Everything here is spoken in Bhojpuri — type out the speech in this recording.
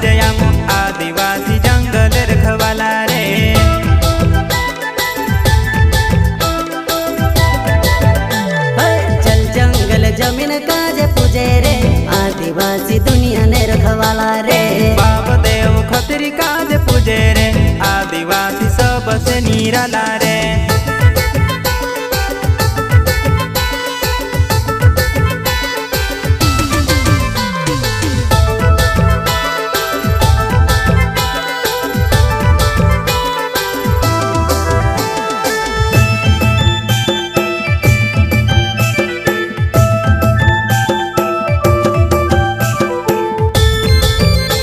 जयाम आदिवासी जंगल रखवाला रे। चल जंगल जमीन काजे पूजे रे आदिवासी दुनिया ने रखवाला रे। बाप देव खतरी काजे पूजे रे आदिवासी सबसे निराला रे।